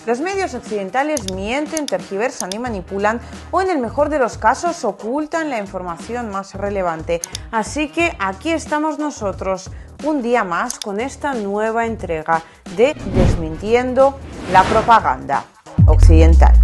Los medios occidentales mienten, tergiversan y manipulan, o en el mejor de los casos ocultan la información más relevante. Así que aquí estamos nosotros, un día más, con esta nueva entrega de Desmintiendo la propaganda occidental.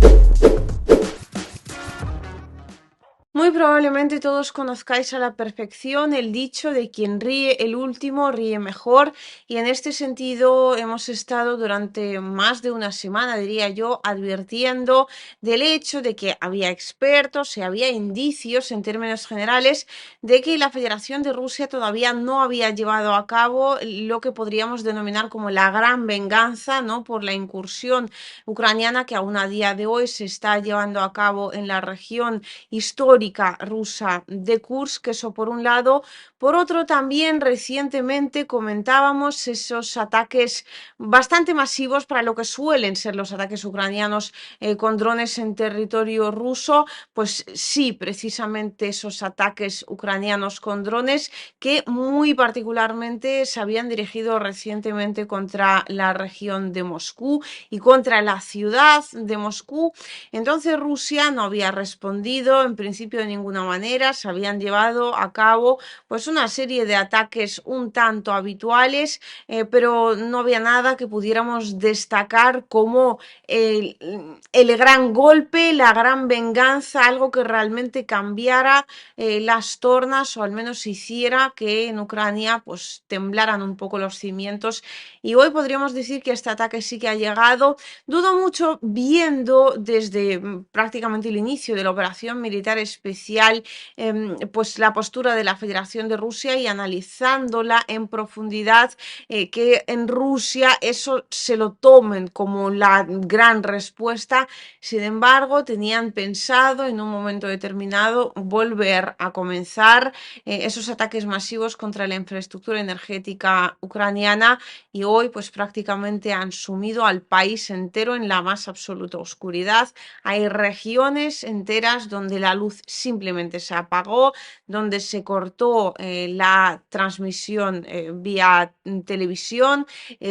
Muy probablemente todos conozcáis a la perfección el dicho de quien ríe el último ríe mejor, y en este sentido hemos estado durante más de una semana, diría yo, advirtiendo del hecho de que había expertos y había indicios en términos generales de que la Federación de Rusia todavía no había llevado a cabo lo que podríamos denominar como la gran venganza, ¿no?, por la incursión ucraniana que aún a día de hoy se está llevando a cabo en la región histórica rusa de Kursk, eso por un lado. Por otro, también recientemente comentábamos esos ataques bastante masivos para lo que suelen ser los ataques ucranianos con drones en territorio ruso. Pues sí, precisamente esos ataques ucranianos con drones que muy particularmente se habían dirigido recientemente contra la región de Moscú y contra la ciudad de Moscú. Entonces Rusia no había respondido en principio de ninguna manera, se habían llevado a cabo pues una serie de ataques un tanto habituales, pero no había nada que pudiéramos destacar como el, el gran golpe, la gran venganza, algo que realmente cambiara las tornas o al menos hiciera que en Ucrania pues temblaran un poco los cimientos. Y hoy podríamos decir que este ataque sí que ha llegado. Dudo mucho, viendo desde prácticamente el inicio de la operación militar especial, pues la postura de la Federación de Rusia y analizándola en profundidad, que en Rusia eso se lo tomen como la gran respuesta. Sin embargo, tenían pensado en un momento determinado volver a comenzar esos ataques masivos contra la infraestructura energética ucraniana, y hoy pues prácticamente han sumido al país entero en la más absoluta oscuridad. Hay regiones enteras donde la luz simplemente se apagó, donde se cortó la transmisión vía televisión,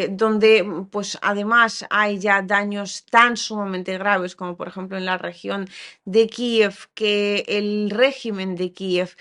donde pues además hay ya daños tan sumamente graves como por ejemplo en la región de Kiev, que el régimen de Kiev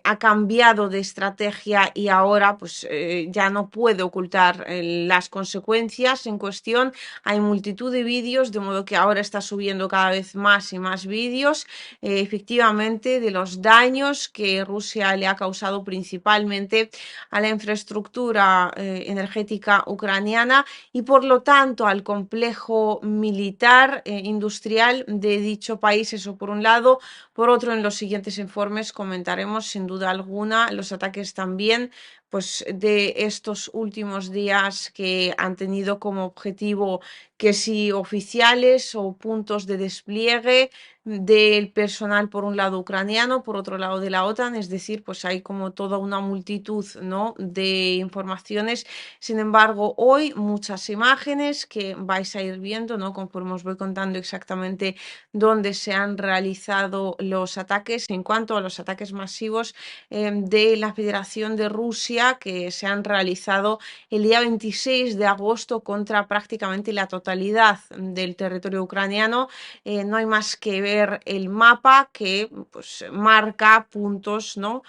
ha cambiado de estrategia y ahora pues ya no puede ocultar las consecuencias en cuestión. Hay multitud de vídeos, de modo que ahora está subiendo cada vez más y más vídeos, efectivamente, de los daños que Rusia le ha causado principalmente a la infraestructura energética ucraniana y por lo tanto al complejo militar industrial de dicho país. Eso por un lado. Por otro, en los siguientes informes comentaremos sin duda alguna los ataques también pues de estos últimos días, que han tenido como objetivo que si oficiales o puntos de despliegue del personal, por un lado ucraniano, por otro lado de la OTAN, es decir, pues hay como toda una multitud, ¿no?, de informaciones. Sin embargo, hoy muchas imágenes que vais a ir viendo, ¿no?, conforme os voy contando exactamente dónde se han realizado los ataques. En cuanto a los ataques masivos de la Federación de Rusia, que se han realizado el día 26 de agosto contra prácticamente la totalidad del territorio ucraniano. No hay más que ver el mapa que pues marca puntos, ¿no?,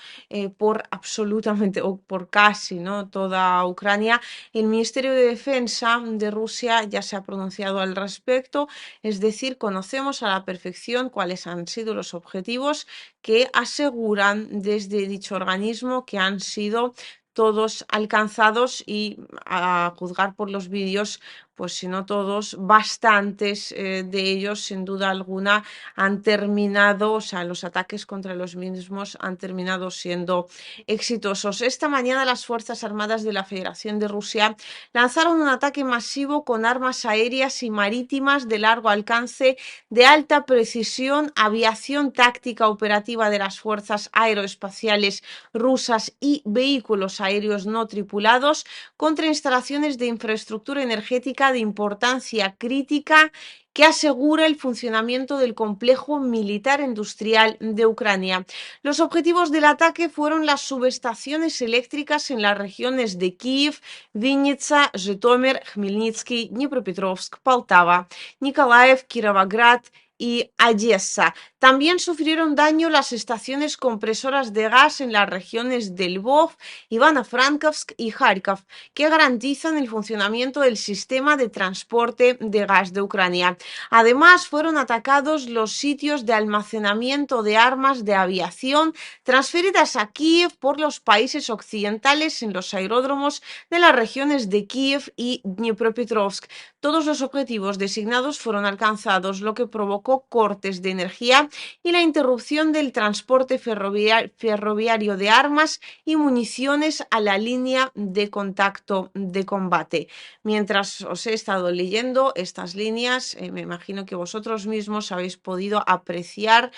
por absolutamente o por casi, ¿no?, toda Ucrania. El Ministerio de Defensa de Rusia ya se ha pronunciado al respecto, es decir, conocemos a la perfección cuáles han sido los objetivos que aseguran desde dicho organismo que han sido todos alcanzados, y a juzgar por los vídeos, pues si no todos, bastantes de ellos sin duda alguna han terminado, o sea, los ataques contra los mismos han terminado siendo exitosos. Esta mañana las Fuerzas Armadas de la Federación de Rusia lanzaron un ataque masivo con armas aéreas y marítimas de largo alcance, de alta precisión, aviación táctica operativa de las fuerzas aeroespaciales rusas y vehículos aéreos no tripulados contra instalaciones de infraestructura energética de importancia crítica que asegura el funcionamiento del complejo militar industrial de Ucrania. Los objetivos del ataque fueron las subestaciones eléctricas en las regiones de Kiev, Vinnytsia, Житомир, Khmelnytsky, Dnipropetrovsk, Poltava, Nikolaev, Kirovograd y Odessa. También sufrieron daño las estaciones compresoras de gas en las regiones de Lvov, Ivano-Frankovsk y Kharkov, que garantizan el funcionamiento del sistema de transporte de gas de Ucrania. Además, fueron atacados los sitios de almacenamiento de armas de aviación transferidas a Kiev por los países occidentales en los aeródromos de las regiones de Kiev y Dnipropetrovsk. Todos los objetivos designados fueron alcanzados, lo que provocó cortes de energía y la interrupción del transporte ferroviario de armas y municiones a la línea de contacto de combate. Mientras os he estado leyendo estas líneas, me imagino que vosotros mismos habéis podido apreciar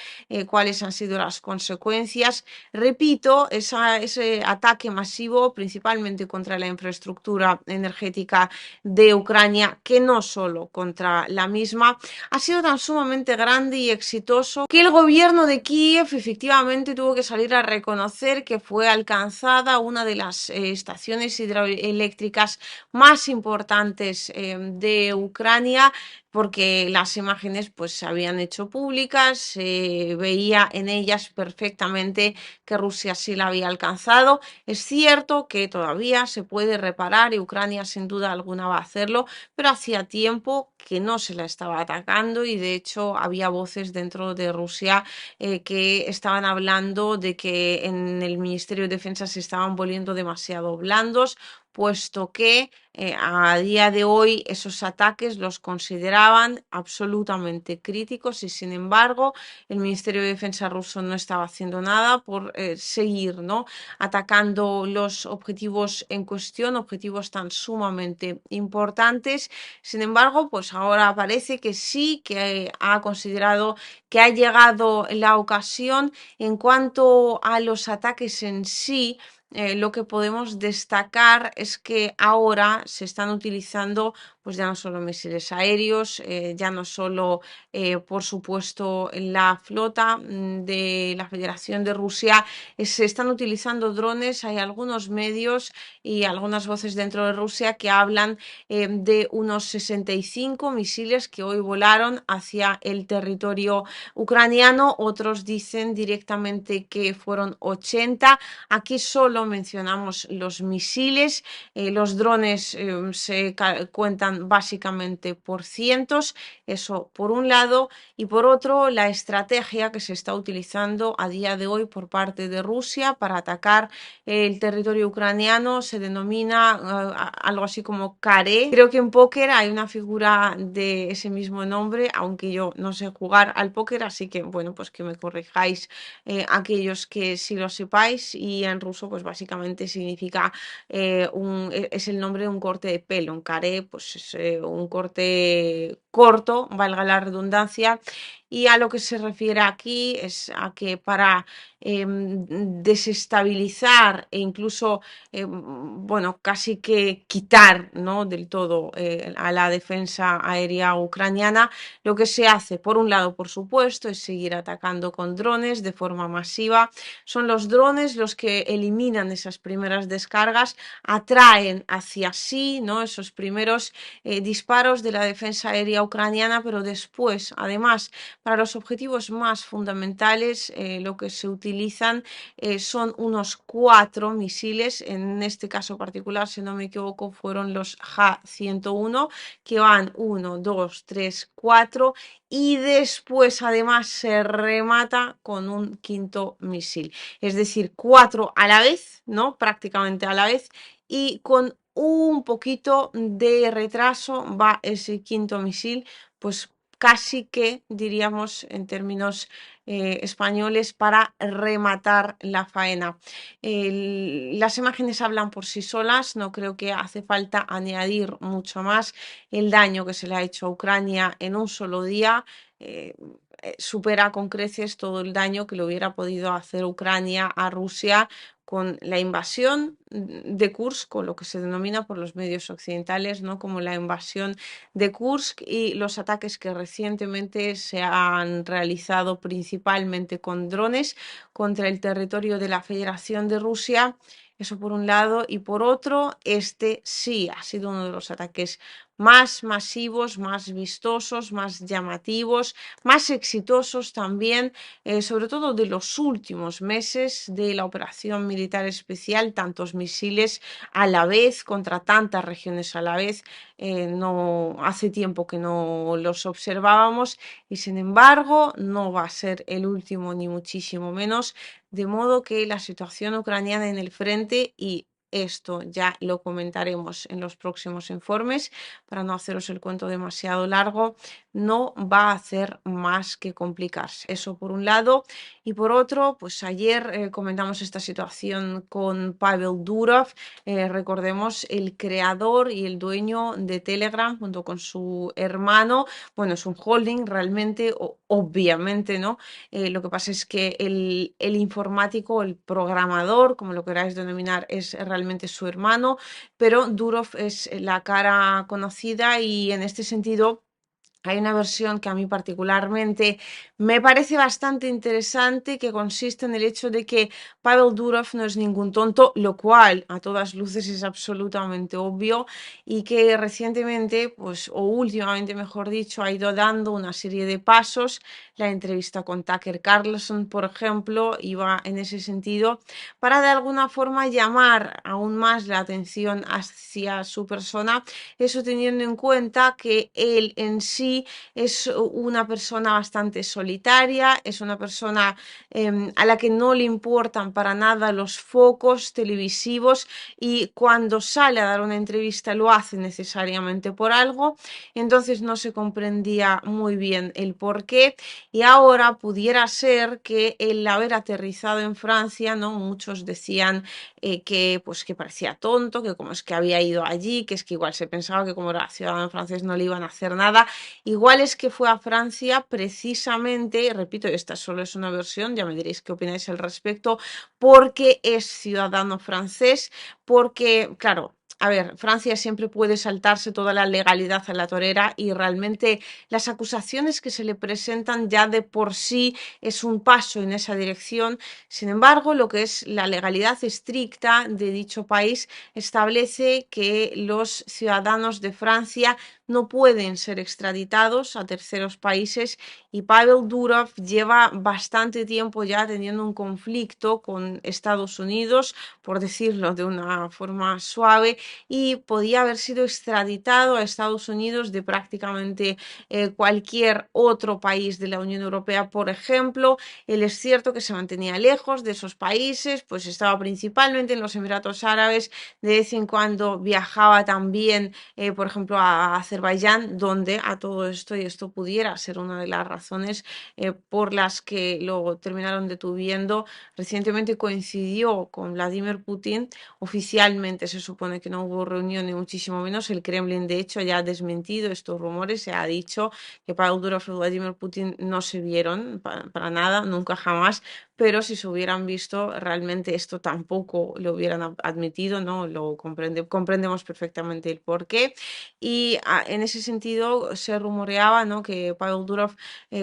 cuáles han sido las consecuencias. Repito, ese ataque masivo, principalmente contra la infraestructura energética de Ucrania, que no solo contra la misma, ha sido tan sumamente grande y exitoso que el gobierno de Kiev efectivamente tuvo que salir a reconocer que fue alcanzada una de las estaciones hidroeléctricas más importantes de Ucrania, porque las imágenes pues se habían hecho públicas, se veía en ellas perfectamente que Rusia sí la había alcanzado. Es cierto que todavía se puede reparar y Ucrania sin duda alguna va a hacerlo, pero hacía tiempo que no se la estaba atacando y de hecho había voces dentro de Rusia que estaban hablando de que en el Ministerio de Defensa se estaban volviendo demasiado blandos, puesto que a día de hoy esos ataques los consideraban absolutamente críticos y sin embargo el Ministerio de Defensa ruso no estaba haciendo nada por seguir, ¿no?, atacando los objetivos en cuestión, objetivos tan sumamente importantes. Sin embargo, pues ahora parece que sí, que ha considerado que ha llegado la ocasión. En cuanto a los ataques en sí, lo que podemos destacar es que ahora se están utilizando pues ya no solo misiles aéreos, ya no solo, por supuesto, la flota de la Federación de Rusia, se están utilizando drones. Hay algunos medios y algunas voces dentro de Rusia que hablan de unos 65 misiles que hoy volaron hacia el territorio ucraniano. Otros dicen directamente que fueron 80. Aquí solo mencionamos los misiles, los drones se cuentan básicamente por cientos, eso por un lado, y por otro la estrategia que se está utilizando a día de hoy por parte de Rusia para atacar el territorio ucraniano se denomina algo así como caré. Creo que en póker hay una figura de ese mismo nombre, aunque yo no sé jugar al póker, así que bueno, pues que me corrijáis aquellos que sí lo sepáis. Y en ruso pues básicamente significa es el nombre de un corte de pelo. Un caré pues es un corte corto, valga la redundancia. Y a lo que se refiere aquí es a que para desestabilizar e incluso, bueno, casi que quitar, ¿no?, del todo a la defensa aérea ucraniana, lo que se hace, por un lado, por supuesto, es seguir atacando con drones de forma masiva. Son los drones los que eliminan esas primeras descargas, atraen hacia sí, ¿no?, esos primeros disparos de la defensa aérea ucraniana, pero después, además, para los objetivos más fundamentales, lo que se utilizan son unos 4 misiles. En este caso particular, si no me equivoco, fueron los Ja-101, que van 1, 2, 3, 4 y después además se remata con un quinto misil. Es decir, 4 a la vez, ¿no?, prácticamente a la vez, y con un poquito de retraso va ese quinto misil, pues casi que diríamos en términos españoles para rematar la faena. Las imágenes hablan por sí solas, no creo que hace falta añadir mucho más. El daño que se le ha hecho a Ucrania en un solo día supera con creces todo el daño que le hubiera podido hacer Ucrania a Rusia con la invasión de Kursk, o lo que se denomina por los medios occidentales, ¿no? Como la invasión de Kursk y los ataques que recientemente se han realizado principalmente con drones contra el territorio de la Federación de Rusia. Eso por un lado, y por otro, este sí ha sido uno de los ataques más masivos, más vistosos, más llamativos, más exitosos también, sobre todo de los últimos meses de la operación militar especial, tantos misiles a la vez contra tantas regiones a la vez. No hace tiempo que no los observábamos y sin embargo no va a ser el último ni muchísimo menos, de modo que la situación ucraniana en el frente, y esto ya lo comentaremos en los próximos informes, para no haceros el cuento demasiado largo, no va a hacer más que complicarse. Eso por un lado. Y por otro, pues ayer comentamos esta situación con Pavel Durov, recordemos el creador y el dueño de Telegram junto con su hermano. Bueno, es un holding realmente, obviamente, ¿no? Lo que pasa es que el informático, el programador, como lo queráis denominar, es realmente su hermano, pero Durov es la cara conocida y en este sentido hay una versión que a mí particularmente me parece bastante interesante, que consiste en el hecho de que Pavel Durov no es ningún tonto, lo cual a todas luces es absolutamente obvio, y que recientemente, pues, o últimamente mejor dicho, ha ido dando una serie de pasos. La entrevista con Tucker Carlson, por ejemplo, iba en ese sentido para de alguna forma llamar aún más la atención hacia su persona, eso teniendo en cuenta que él en sí es una persona bastante solitaria, es una persona a la que no le importan para nada los focos televisivos, y cuando sale a dar una entrevista lo hace necesariamente por algo. Entonces no se comprendía muy bien el por qué, y ahora pudiera ser que el haber aterrizado en Francia, ¿no? Muchos decían que pues que parecía tonto, que como es que había ido allí, que es que igual se pensaba que como era ciudadano francés no le iban a hacer nada. Igual es que fue a Francia precisamente, repito, esta solo es una versión, ya me diréis qué opináis al respecto, porque es ciudadano francés, porque, claro, a ver, Francia siempre puede saltarse toda la legalidad a la torera, y realmente las acusaciones que se le presentan ya de por sí es un paso en esa dirección. Sin embargo, lo que es la legalidad estricta de dicho país establece que los ciudadanos de Francia no pueden ser extraditados a terceros países, y Pavel Durov lleva bastante tiempo ya teniendo un conflicto con Estados Unidos, por decirlo de una forma suave, y podía haber sido extraditado a Estados Unidos de prácticamente cualquier otro país de la Unión Europea, por ejemplo. Él es cierto que se mantenía lejos de esos países, pues estaba principalmente en los Emiratos Árabes, de vez en cuando viajaba también, por ejemplo, a Azerbaiyán, donde a todo esto, y esto pudiera ser una de las razones por las que lo terminaron detuviendo, recientemente coincidió con Vladimir Putin. Oficialmente se supone que no hubo reunión ni muchísimo menos. El Kremlin, de hecho, ya ha desmentido estos rumores, se ha dicho que Pavel Durov y Vladimir Putin no se vieron para nada, nunca jamás, pero si se hubieran visto, realmente esto tampoco lo hubieran admitido, ¿no? Comprendemos perfectamente el porqué. Y en ese sentido se rumoreaba, ¿no? Que Pavel Durov,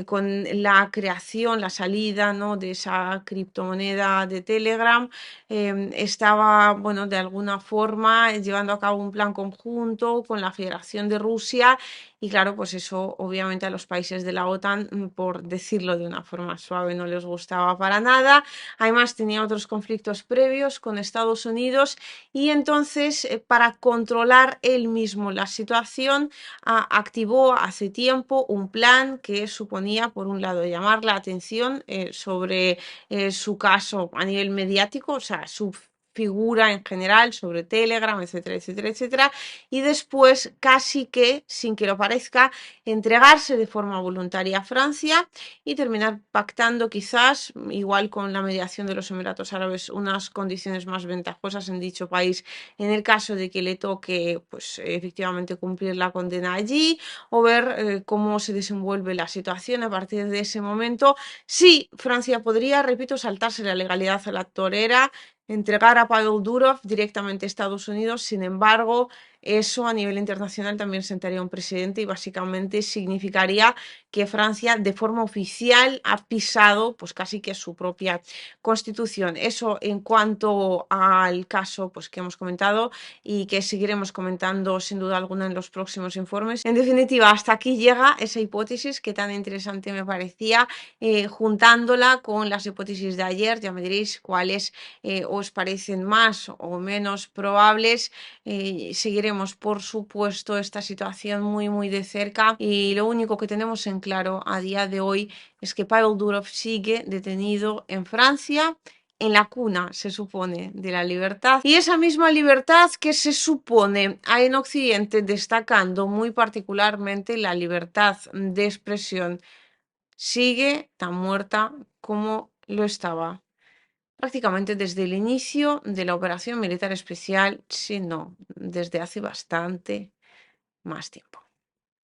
con la creación, la salida, ¿no? De esa criptomoneda de Telegram, estaba, bueno, de alguna forma llevando a cabo un plan conjunto con la Federación de Rusia, y claro, pues eso obviamente a los países de la OTAN, por decirlo de una forma suave, no les gustaba para nada. Además tenía otros conflictos previos con Estados Unidos, y entonces para controlar él mismo la situación activó hace tiempo un plan que suponía, por un lado, llamar la atención sobre su caso a nivel mediático, o sea, su figura en general sobre Telegram, etcétera, etcétera, etcétera, y después, casi que, sin que lo parezca, entregarse de forma voluntaria a Francia y terminar pactando quizás, igual con la mediación de los Emiratos Árabes, unas condiciones más ventajosas en dicho país en el caso de que le toque, pues efectivamente cumplir la condena allí o ver cómo se desenvuelve la situación a partir de ese momento. Sí, Francia podría, repito, saltarse la legalidad a la torera, entregar a Pavel Durov directamente a Estados Unidos. Sin embargo, eso a nivel internacional también sentaría un precedente y básicamente significaría que Francia de forma oficial ha pisado pues casi que su propia constitución. Eso en cuanto al caso pues que hemos comentado y que seguiremos comentando sin duda alguna en los próximos informes. En definitiva, hasta aquí llega esa hipótesis que tan interesante me parecía, juntándola con las hipótesis de ayer. Ya me diréis cuáles os parecen más o menos probables. Seguiremos, por supuesto, esta situación muy, muy de cerca y lo único que tenemos en claro a día de hoy es que Pavel Durov sigue detenido en Francia, en la cuna, se supone, de la libertad. Y esa misma libertad que se supone hay en Occidente, destacando muy particularmente la libertad de expresión, sigue tan muerta como lo estaba prácticamente desde el inicio de la operación militar especial, si no, desde hace bastante más tiempo.